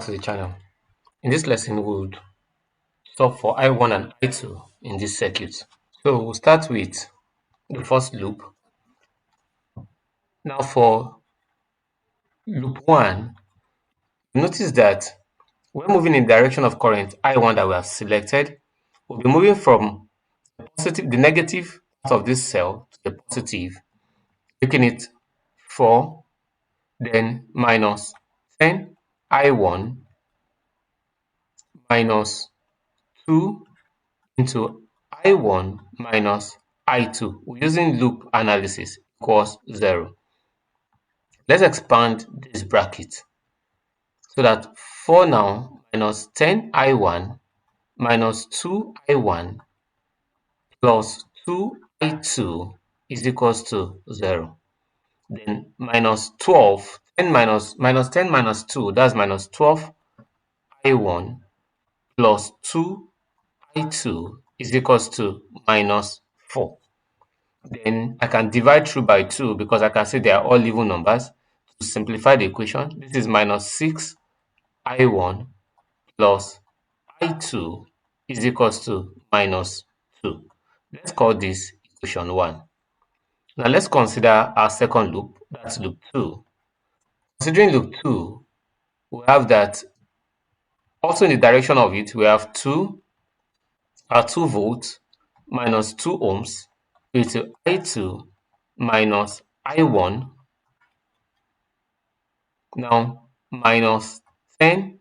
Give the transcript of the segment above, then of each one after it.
to the channel. In this lesson, we would solve for I1 and I2 in this circuit. So we'll start with the first loop. Now for loop 1, notice that we're moving in the direction of current I1 that we have selected. We'll be moving from the negative part of this cell to the positive, making it 4, then minus 10 I1 minus 2 into I1 minus I2 using loop analysis equals 0. Let's expand this bracket so that 4 now minus 10 I1 minus 2 I1 plus 2 I2 is equals to 0. Then minus 12, 10 minus 10 minus 2, that's minus 12 I1 plus 2 I2 is equals to minus 4. Then I can divide through by 2 because I can say they are all even numbers. To simplify the equation, this is minus 6 I1 plus I2 is equals to minus 2. Let's call this equation 1. Now let's consider our second loop, that's loop 2. Considering loop 2, we have that also in the direction of it, we have 2 volts minus 2 ohms into I2 minus I1 now minus 10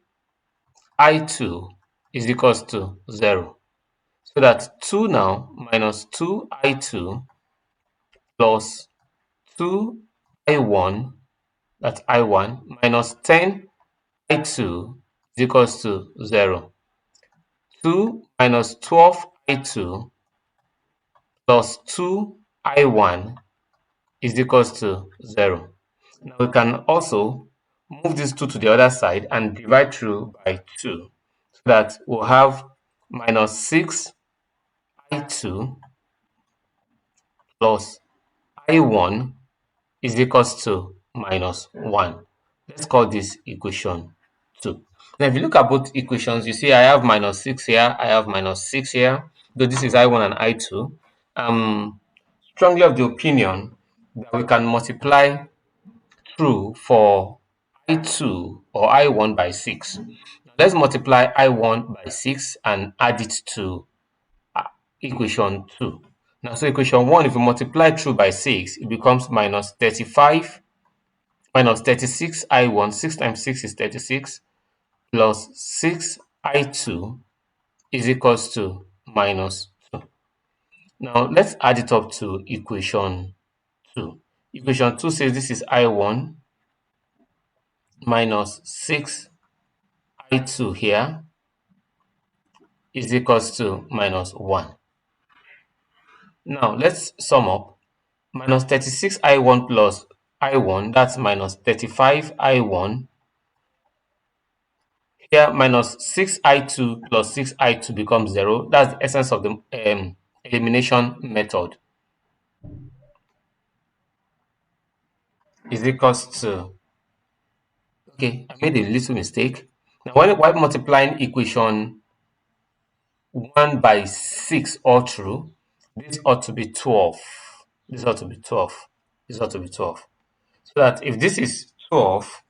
I2 is equals to 0. So that 2 now minus 2 I2 plus 2 I1, that's I1, minus 10 I2 is equals to 0. 2 minus 12 I2 plus 2 I1 is equals to 0. Now we can also move this 2 to the other side and divide through by 2 so that we'll have minus 6 I2 plus I1 is equals to minus 1. Let's call this equation 2. Now if you look at both equations, you see I have minus 6 here, I have minus 6 here, though this is I1 and I2. I'm strongly of the opinion that we can multiply through for I2 or I1 by 6. Let's multiply I1 by 6 and add it to equation 2. Now, so equation 1, if you multiply through by 6, it becomes minus 35 minus 36 I1. 6 times 6 is 36 plus 6 I2 is equals to minus 2. Now, let's add it up to equation 2. Equation 2 says this is I1 minus 6 I2 here is equals to minus 1. Now let's sum up. Minus 36 I1 plus I1, that's minus 35 I1. Here minus 6 I2 plus 6 I2 becomes 0. That's the essence of the elimination method. Is equals to, okay, I made a little mistake. Now while multiplying equation 1 by 6 all through, this ought to be 12. This ought to be 12. This ought to be 12. So that if this is 12,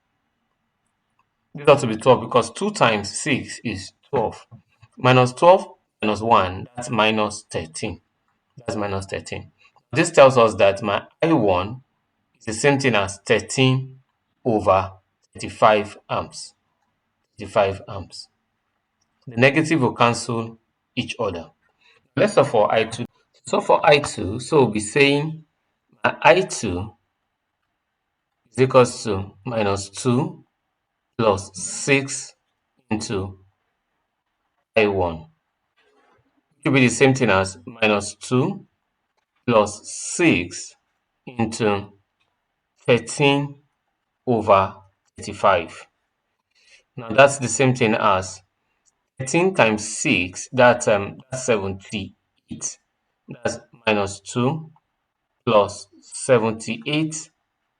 this ought to be 12 because 2 times 6 is 12. Minus 12 minus 1, that's minus 13. That's minus 13. This tells us that my I1 is the same thing as 13 over 35 amps. 35 amps. The negative will cancel each other. Let's solve for I2. So for I2, so we'll be saying my I2 is equals to minus 2 plus 6 into I1. It will be the same thing as minus 2 plus 6 into 13 over 35. Now that's the same thing as 13 times 6, that's 78. That's minus 2 plus 78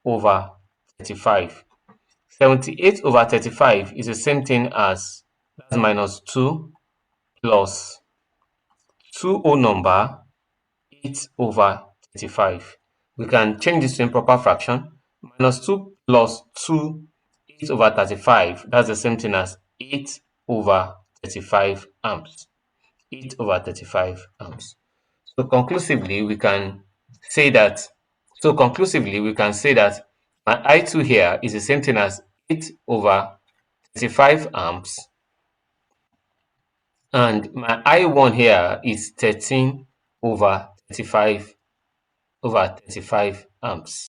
over 35. 78 over 35 is the same thing as, that's minus 2 plus 2 whole number 8 over 35. We can change this to improper fraction. Minus 2 plus 2, 8 over 35. That's the same thing as 8 over 35 amps. 8 over 35 amps. So conclusively, we can say that my I2 here is the same thing as 8 over 35 amps, and my I1 here is 13 over 35 amps.